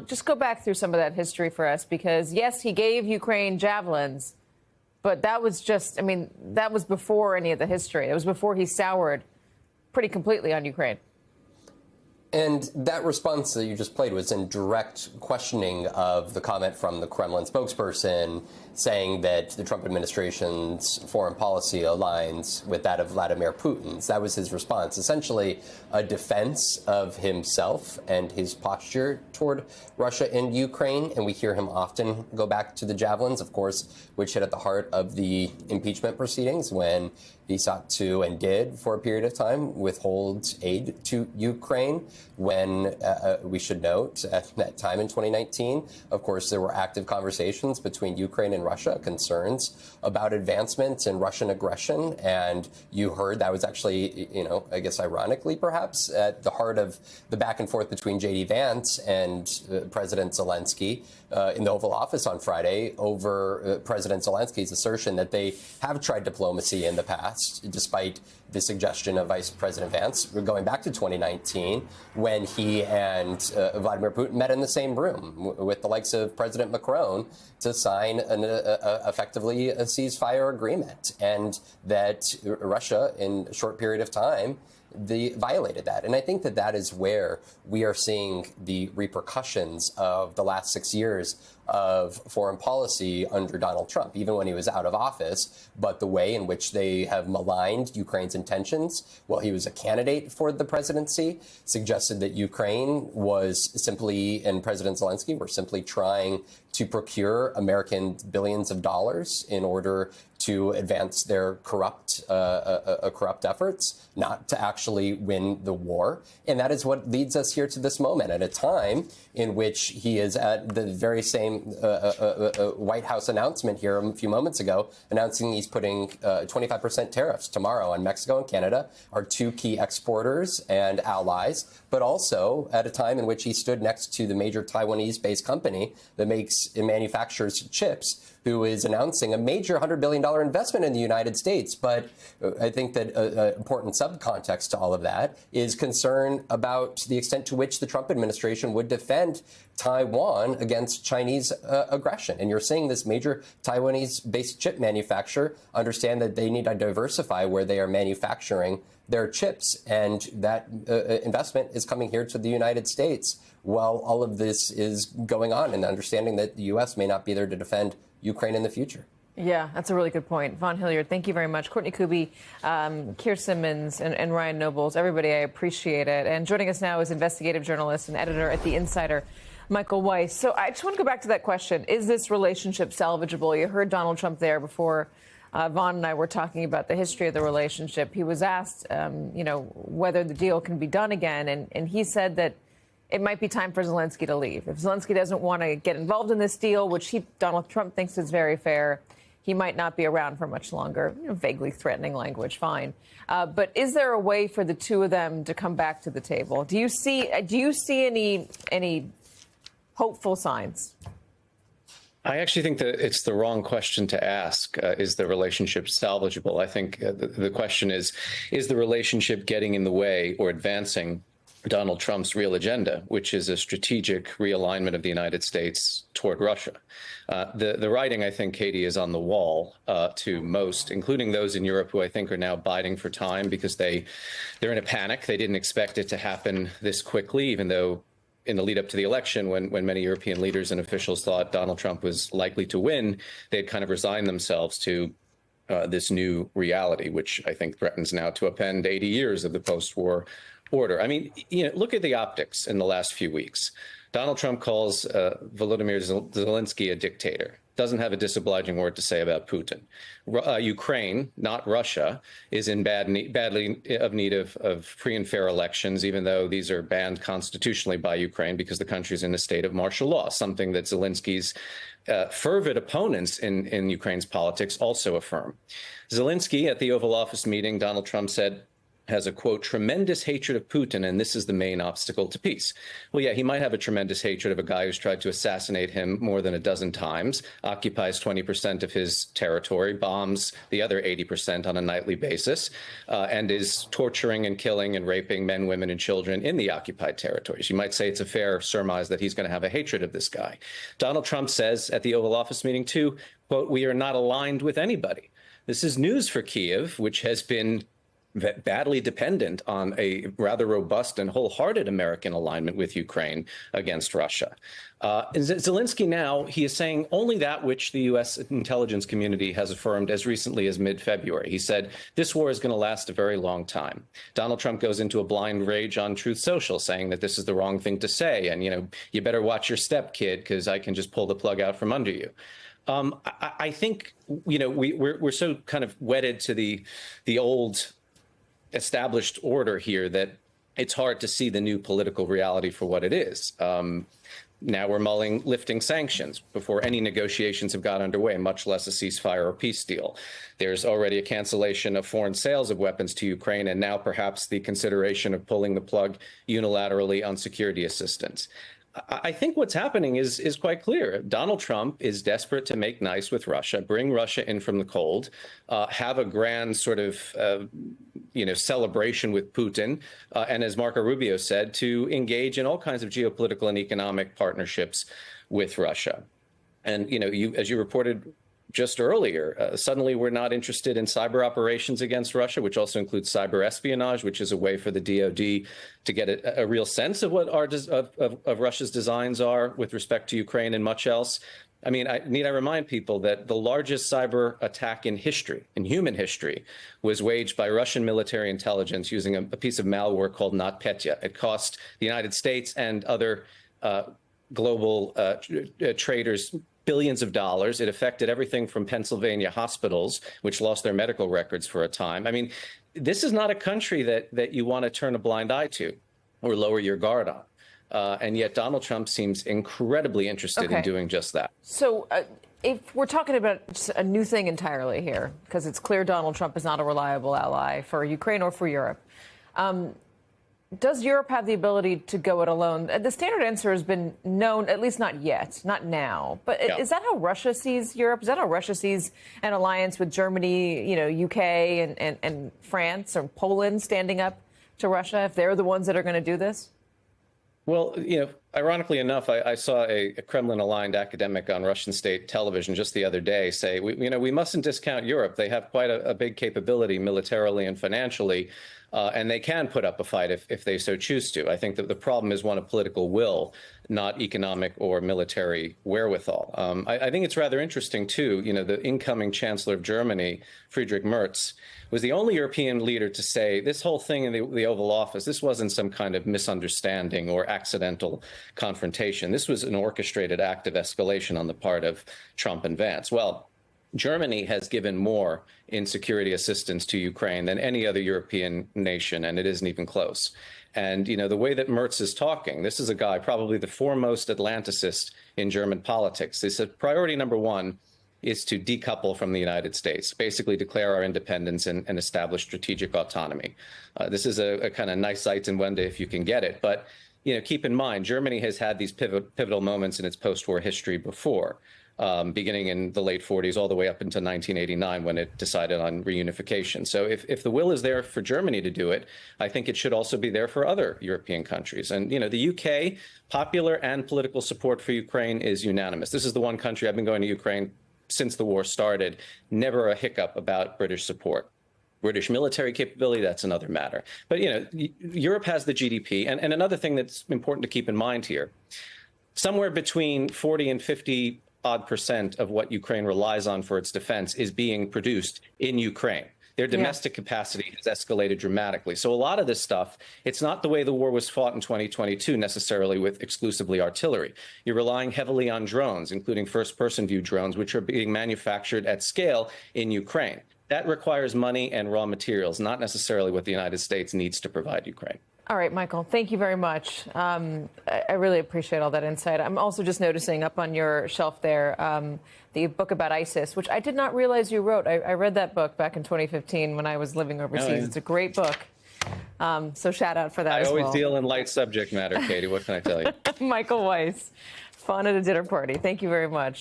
Just go back through some of that history for us, because yes, he gave Ukraine javelins, but that was just, I mean, that was before any of the history. It was before he soured pretty completely on Ukraine. And that response that you just played was in direct questioning of the comment from the Kremlin spokesperson saying that the Trump administration's foreign policy aligns with that of Vladimir Putin's. That was his response, essentially a defense of himself and his posture toward Russia and Ukraine. And we hear him often go back to the javelins, of course, which hit at the heart of the impeachment proceedings when he sought to, and did for a period of time, withhold aid to Ukraine when, we should note, at that time in 2019, of course, there were active conversations between Ukraine and Russia, concerns about advancements in Russian aggression. And you heard that was actually, you know, I guess ironically, perhaps, at the heart of the back and forth between J.D. Vance and President Zelensky in the Oval Office on Friday over President Zelensky's assertion that they have tried diplomacy in the past, despite the suggestion of Vice President Vance going back to 2019 when he and Vladimir Putin met in the same room with the likes of President Macron to sign effectively a ceasefire agreement, and that Russia, in a short period of time, they violated that. And I think that that is where we are seeing the repercussions of the last 6 years of foreign policy under Donald Trump, even when he was out of office, but the way in which they have maligned Ukraine's intentions while he was a candidate for the presidency suggested that Ukraine was simply, and President Zelensky were simply trying to procure American billions of dollars in order to advance their corrupt efforts, not to actually win the war. And that is what leads us here to this moment, at a time in which he is at the very same White House announcement here a few moments ago, announcing he's putting 25% tariffs tomorrow on Mexico and Canada, our two key exporters and allies, but also at a time in which he stood next to the major Taiwanese-based company that makes and manufactures chips, who is announcing a major $100 billion investment in the United States. But I think that an important subcontext to all of that is concern about the extent to which the Trump administration would defend Taiwan against Chinese aggression. And you're seeing this major Taiwanese-based chip manufacturer understand that they need to diversify where they are manufacturing their chips. And that investment is coming here to the United States while all of this is going on, and understanding that the U.S. may not be there to defend Ukraine in the future. Yeah, that's a really good point. Vaughn Hillyard, thank you very much. Courtney Kube, Keir Simmons, and Ryan Nobles, everybody, I appreciate it. And joining us now is investigative journalist and editor at The Insider, Michael Weiss. So I just want to go back to that question. Is this relationship salvageable? You heard Donald Trump there before Vaughn and I were talking about the history of the relationship. He was asked, whether the deal can be done again. And he said that it might be time for Zelensky to leave. If Zelensky doesn't want to get involved in this deal, which Donald Trump thinks is very fair, he might not be around for much longer. Vaguely threatening language, fine. But is there a way for the two of them to come back to the table? Do you see any hopeful signs? I actually think that it's the wrong question to ask. Is the relationship salvageable? I think the question is the relationship getting in the way or advancing Donald Trump's real agenda, which is a strategic realignment of the United States toward Russia? The writing, I think, Katie, is on the wall to most, including those in Europe who I think are now biding for time because they're in a panic. They didn't expect it to happen this quickly, even though in the lead up to the election, when many European leaders and officials thought Donald Trump was likely to win, they had kind of resigned themselves to this new reality, which I think threatens now to upend 80 years of the post-war order. I mean, look at the optics in the last few weeks. Donald Trump calls Volodymyr Zelensky a dictator, doesn't have a disobliging word to say about Putin. Ukraine, not Russia, is in badly of need of free and fair elections, even though these are banned constitutionally by Ukraine because the country is in a state of martial law, something that Zelensky's fervid opponents in Ukraine's politics also affirm. Zelensky, at the Oval Office meeting, Donald Trump said, has a, quote, tremendous hatred of Putin, and this is the main obstacle to peace. Well, yeah, he might have a tremendous hatred of a guy who's tried to assassinate him more than a dozen times, occupies 20% of his territory, bombs the other 80% on a nightly basis, and is torturing and killing and raping men, women, and children in the occupied territories. You might say it's a fair surmise that he's going to have a hatred of this guy. Donald Trump says at the Oval Office meeting, too, quote, we are not aligned with anybody. This is news for Kyiv, which has been badly dependent on a rather robust and wholehearted American alignment with Ukraine against Russia. Zelensky now, he is saying only that which the U.S. intelligence community has affirmed as recently as mid-February. He said, this war is going to last a very long time. Donald Trump goes into a blind rage on Truth Social, saying that this is the wrong thing to say. And, you better watch your step, kid, because I can just pull the plug out from under you. I think, we're so kind of wedded to the old established order here that it's hard to see the new political reality for what it is. Now we're mulling lifting sanctions before any negotiations have got underway, much less a ceasefire or peace deal. There's already a cancellation of foreign sales of weapons to Ukraine, and now perhaps the consideration of pulling the plug unilaterally on security assistance. I think what's happening is quite clear. Donald Trump is desperate to make nice with Russia, bring Russia in from the cold, have a grand sort of, celebration with Putin, and as Marco Rubio said, to engage in all kinds of geopolitical and economic partnerships with Russia. And, as you reported just earlier, suddenly we're not interested in cyber operations against Russia, which also includes cyber espionage, which is a way for the DoD to get a real sense of what of Russia's designs are with respect to Ukraine and much else. I mean, need I remind people that the largest cyber attack in history, in human history, was waged by Russian military intelligence using a piece of malware called NotPetya. It cost the United States and other global traders billions of dollars. It affected everything from Pennsylvania hospitals, which lost their medical records for a time. I mean, this is not a country that you want to turn a blind eye to or lower your guard on. And yet Donald Trump seems incredibly interested in doing just that. So if we're talking about a new thing entirely here, because it's clear Donald Trump is not a reliable ally for Ukraine or for Europe, does Europe have the ability to go it alone? The standard answer has been known, at least not yet, not now. But is that how Russia sees Europe? Is that how Russia sees an alliance with Germany, UK and France or Poland standing up to Russia if they're the ones that are going to do this? Well, ironically enough, I saw a Kremlin-aligned academic on Russian state television just the other day say, we mustn't discount Europe. They have quite a big capability militarily and financially, and they can put up a fight if they so choose to. I think that the problem is one of political will, not economic or military wherewithal. I think it's rather interesting, too. The incoming Chancellor of Germany, Friedrich Merz, was the only European leader to say this whole thing in the Oval Office, this wasn't some kind of misunderstanding or accidental confrontation. This was an orchestrated act of escalation on the part of Trump and Vance. Well, Germany has given more in security assistance to Ukraine than any other European nation, and it isn't even close. And, the way that Merz is talking, this is a guy, probably the foremost Atlanticist in German politics. They said priority number one is to decouple from the United States, basically declare our independence and establish strategic autonomy. This is a kind of nice Zeitenwende if you can get it. But, keep in mind, Germany has had these pivotal moments in its post-war history before. Beginning in the late 40s all the way up until 1989 when it decided on reunification. So if the will is there for Germany to do it, I think it should also be there for other European countries. And, the UK, popular and political support for Ukraine is unanimous. This is the one country I've been going to Ukraine since the war started, never a hiccup about British support. British military capability, that's another matter. But, Europe has the GDP. And another thing that's important to keep in mind here, somewhere between 40 and 50 odd % of what Ukraine relies on for its defense is being produced in Ukraine. Their domestic capacity has escalated dramatically. So a lot of this stuff, it's not the way the war was fought in 2022 necessarily with exclusively artillery. You're relying heavily on drones, including first-person view drones, which are being manufactured at scale in Ukraine. That requires money and raw materials, not necessarily what the United States needs to provide Ukraine. All right, Michael, thank you very much. I really appreciate all that insight. I'm also just noticing up on your shelf there the book about ISIS, which I did not realize you wrote. I read that book back in 2015 when I was living overseas. It's a great book. So shout out for that I as always well. deal in light subject matter, Katie. What can I tell you? Michael Weiss, fun at a dinner party. Thank you very much.